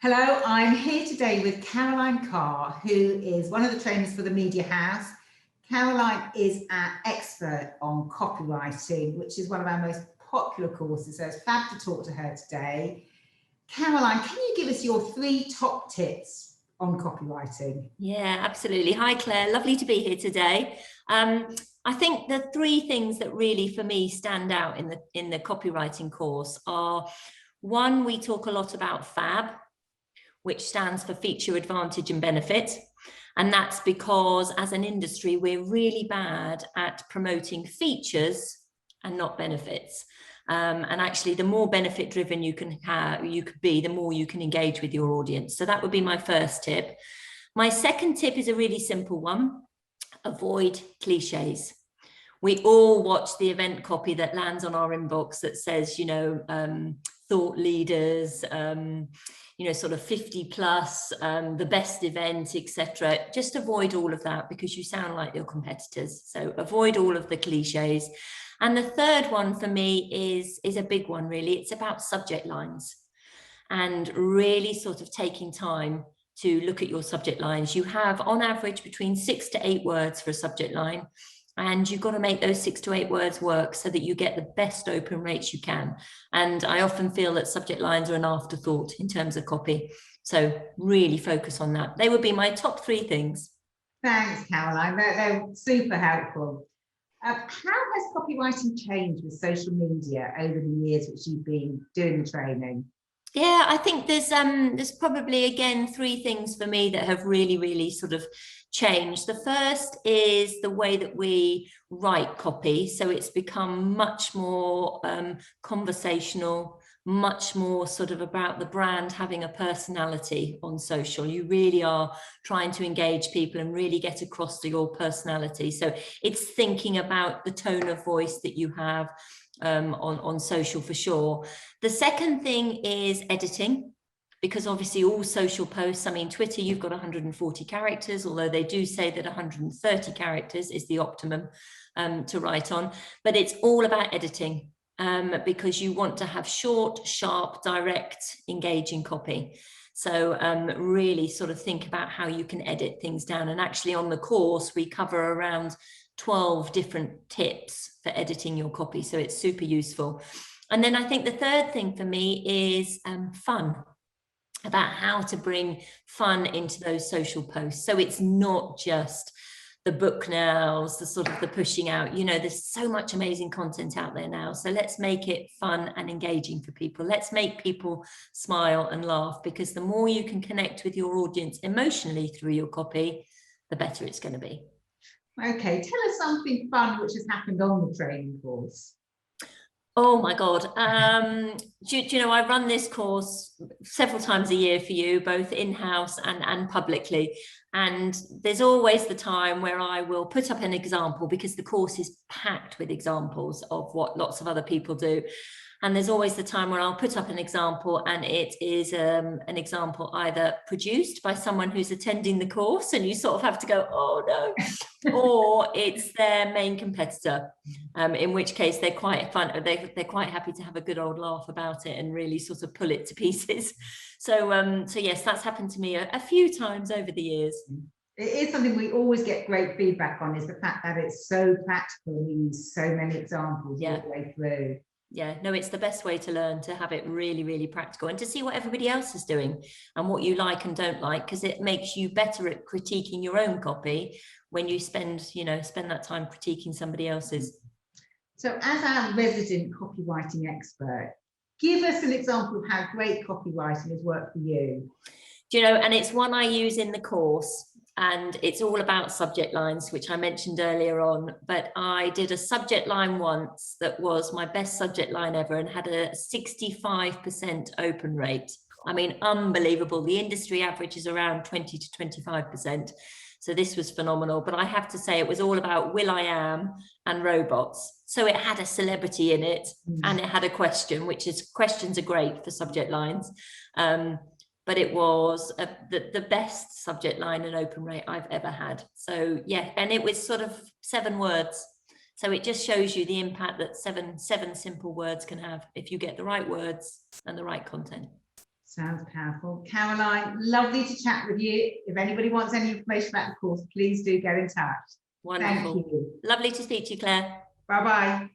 Hello, I'm here today with Caroline Carr, who is one of the trainers for the Media House. Caroline is an expert on copywriting, which is one of our most popular courses, so it's fab to talk to her today. Caroline, can you give us your 3 top tips on copywriting? Yeah, absolutely. Hi, Claire. Lovely to be here today. I think the 3 things that really, for me, stand out in the copywriting course are, 1, we talk a lot about FAB, which stands for feature, advantage, and benefit. And that's because as an industry, we're really bad at promoting features and not benefits. And actually, the more benefit driven you could be, the more you can engage with your audience. So that would be my first tip. My second tip is a really simple one. Avoid cliches. We all watch the event copy that lands on our inbox that says, thought leaders, sort of 50 plus, the best event, etc. Just avoid all of that because you sound like your competitors. So avoid all of the cliches. And the third one for me is a big one, really. It's about subject lines and really sort of taking time to look at your subject lines. You have on average between 6 to 8 words for a subject line. And you've got to make those 6 to 8 words work so that you get the best open rates you can. And I often feel that subject lines are an afterthought in terms of copy. So really focus on that. They would be my top 3 things. Thanks, Caroline. They're super helpful. How has copywriting changed with social media over the years which you've been doing the training? Yeah, I think there's probably, again, 3 things for me that have really, really sort of changed. The first is the way that we write copy. So it's become much more conversational, much more sort of about the brand having a personality on social. You really are trying to engage people and really get across to your personality. So it's thinking about the tone of voice that you have on social for sure. The second thing is editing, because obviously all social posts, I mean, Twitter, you've got 140 characters, although they do say that 130 characters is the optimum to write on, but it's all about editing because you want to have short, sharp, direct, engaging copy. So really sort of think about how you can edit things down. And actually on the course, we cover around 12 different tips for editing your copy. So it's super useful. And then I think the third thing for me is fun, about how to bring fun into those social posts. So it's not just the book nows, the sort of the pushing out, there's so much amazing content out there now. So let's make it fun and engaging for people. Let's make people smile and laugh, because the more you can connect with your audience emotionally through your copy, the better it's going to be. Okay, tell us something fun which has happened on the training course. Oh my God. Do you know, I run this course several times a year for you, both in-house and publicly. And there's always the time where I will put up an example, because the course is packed with examples of what lots of other people do. And there's always the time where I'll put up an example, and it is an example either produced by someone who's attending the course, and you sort of have to go, oh no, or it's their main competitor, in which case they're quite fun. They're quite happy to have a good old laugh about it and really sort of pull it to pieces. So yes, that's happened to me a few times over the years. It is something we always get great feedback on, is the fact that it's so practical and we use so many examples all the way through. Yeah, no, it's the best way to learn, to have it really, really practical and to see what everybody else is doing and what you like and don't like, because it makes you better at critiquing your own copy when you spend that time critiquing somebody else's. So as our resident copywriting expert, give us an example of how great copywriting has worked for you. And it's one I use in the course. And it's all about subject lines, which I mentioned earlier on, but I did a subject line once that was my best subject line ever and had a 65% open rate. I mean, unbelievable. The industry average is around 20 to 25%. So this was phenomenal, but I have to say it was all about will.i.am and robots. So it had a celebrity in it and it had a question, questions are great for subject lines. But it was the best subject line and open rate I've ever had. So yeah, and it was sort of 7 words. So it just shows you the impact that seven simple words can have if you get the right words and the right content. Sounds powerful. Caroline, lovely to chat with you. If anybody wants any information about the course, please do get in touch. Wonderful. Thank you. Lovely to speak to you, Claire. Bye-bye.